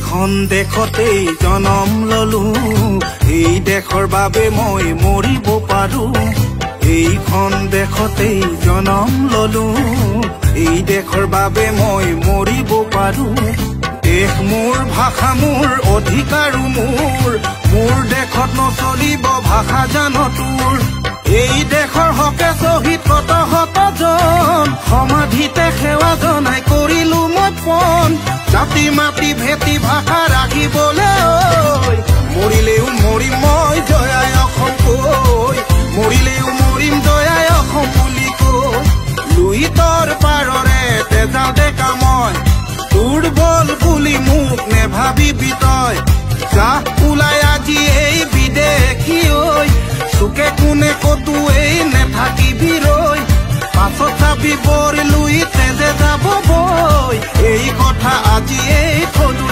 এইখন দেশতেই জনম ললো এই দেশৰ বাবে মই মৰিব পাৰো এইখন দেশতেই জনম ললো এই দেশৰ বাবে মই মৰিব পাৰো দেশ মোৰ ভাষা মোৰ অধিকাৰ মোৰ দেশত নচলিব ভাষা জানো তোৰ এই দেশৰ হকে শ্বহীদ কত শতজন সমাধিতে সেৱা জনাই কৰিলো মই পণ জাতি মাটি ভেটি ভাষা ৰাখিবলৈ মৰিলেও মৰিম মই জয়াই অসম কৈ মৰিলেও মৰিম জয়াই অসম বুলি কৈ লুইতৰ পাৰৰে তেজাও ডেকা মই দুৰ্বল বুলি মোক নেভাবিবি তই যা ওলাই আজি এই বিদেশী ঐ চুকে কোনে কতো এই নেথাকিবি ৰৈ পাছত চাবি বৰ লুই তেজে যাব বৈ এই কথা আজি এই থলো